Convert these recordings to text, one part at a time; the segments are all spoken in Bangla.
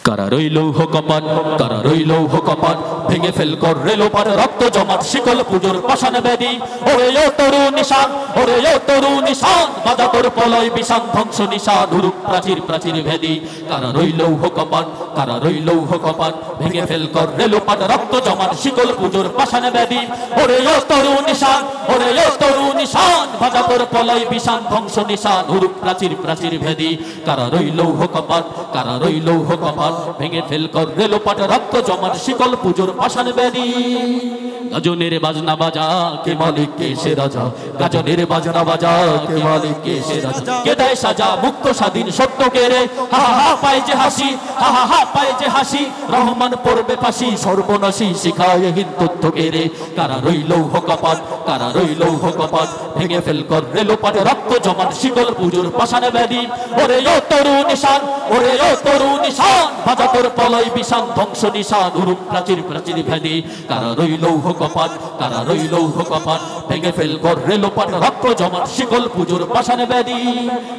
কারা রইল কপাট, কারা রইল কপাট, ভেঙে ফেল কর রেলোপার রক্ত জমাট শিকল পুজোর পাষাণ ব্যাধি। ওরে ও তরু নিশান, ওরে ও তরু নিশান, বাজা তোর পলয় বিষাণ ধ্বংস নিশান উরুক প্রাচীর প্রাচীর ভেদি। কারা রইল কপাট, কারা রইল কপাট, ভেঙে ফেল কর রেলোপার রক্ত জমাট শিকল পুজোর পাষাণ ব্যাধি। ওরে ও তরু নিশান, ওরে ও তরু নিশান, বাজা তোর পলয় বিষাণ ধ্বংস নিশান উরুক প্রাচীর প্রাচীর ভেদি। কারা রইল কপাট, কারা রইল কপাট, ভেঙে ফেল কর রেলোপাট রক্ত জমাট শিকল পুজোর পাষাণ ব্যাধি। গাজনের বাজনা বাজা, কে মালিক কে সে রাজা, গাজনের বাজনা বাজা, কে মালিক কে সে রাজা। কে দেয় সাজা মুক্ত স্বাধীন সত্য কে রে, হা হা হা পায় যে হাসি, হা হা হা পায় যে হাসি, রহমান পড়বে ফাঁসি সর্বনাশী শিখায় হিন্দুত্ব কে রে। কারা রইল কপাট, কারা রইল কপাট, ভেঙে ফেল কর রেলোপাট রক্ত জমাট শিকল পুজোর পাষাণ ব্যাধি। ওরে ও তরু নিশান, ওরে ও তরু নিশান, বাজা তোর পলয় বিষাণ ধ্বংস নিশান উরুক প্রাচীর প্রাচীর ভেদি। কারা রইল কপাট, কারা রইল কপাট, ভেঙে ফেল কর রেলোপাট রক্ত জমাট শিকল পুজোর পাষাণ ব্যাধি।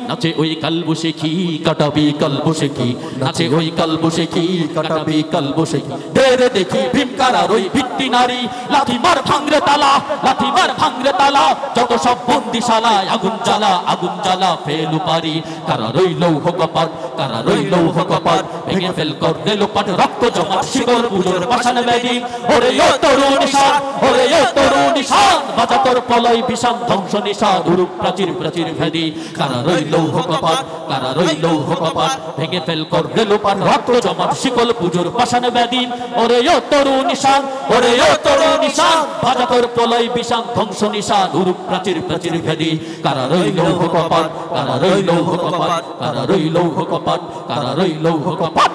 নাচে ওই কাল বসে কি কাটাবি কাল বসে কি, নাচে ওই কাল বসে কি কাটাবি কাল বসে কি। ধীরে দেখি ভীম কারার ওই ভিত্তি নারী, লাথি মার ভাঙরে তালা, লাথি মার ভাঙরে তালা, যত সব বন্দিশালায় আগুন জ্বালা, আগুন জ্বালা ফেলু পারি। কারা রইল কপাট, কারা রইল কপাট, ভেঙে ফেল কর রেলোপাট রক্ত জমাট শিকল পুজোর পাষাণ ব্যাধি। ওরে ও তরু নিশান, ওরে ও তরু নিশান, বাজা তোর পলয় বিষাণ ধ্বংস নিশান উরুক প্রাচীর প্রাচীর ভেদি। কারা রইল কপাট, কারা রইল কপাট, ভেঙে ফেল কর রেলোপাট রক্ত জমাট শিকল পুজোর পাষাণ ব্যাধি। ওরে ও তরু নিশান, ওরে ও তরু নিশান, বাজা তোর পলয় বিষাণ ধ্বংস নিশান উরুক প্রাচীর প্রাচীর ভেদি। কারা রইল কপাট, কারা রইল কপাট, কারা রইল কপাট, কারা রইল কপাট।